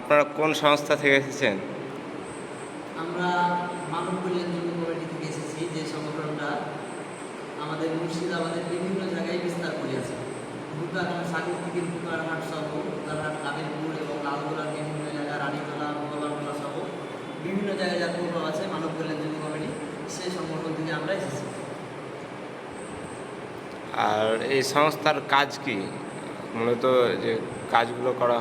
আপনারা কোন সংস্থা থেকে এসেছেন? আমরা মানব কল্যাণ যুব কমিটি থেকে এসেছি, যে সংগঠনটা আমাদের মুর্শিদাবাদের বিভিন্ন জায়গায় বিস্তার করিয়াছে। সাগর থেকে ভুতারহাট সহ ভুতারহাট, কাদিরপুর এবং লালগোলার বিভিন্ন জায়গা, রানীতলা, মোগলবাড়তলা সহ বিভিন্ন জায়গায় যার প্রভাব আছে মানব কল্যাণ যুব কমিটি, সেই সংগঠন থেকে আমরা এসেছি। আর এই সংস্থার কাজ কি, মূলত যে কাজগুলো করা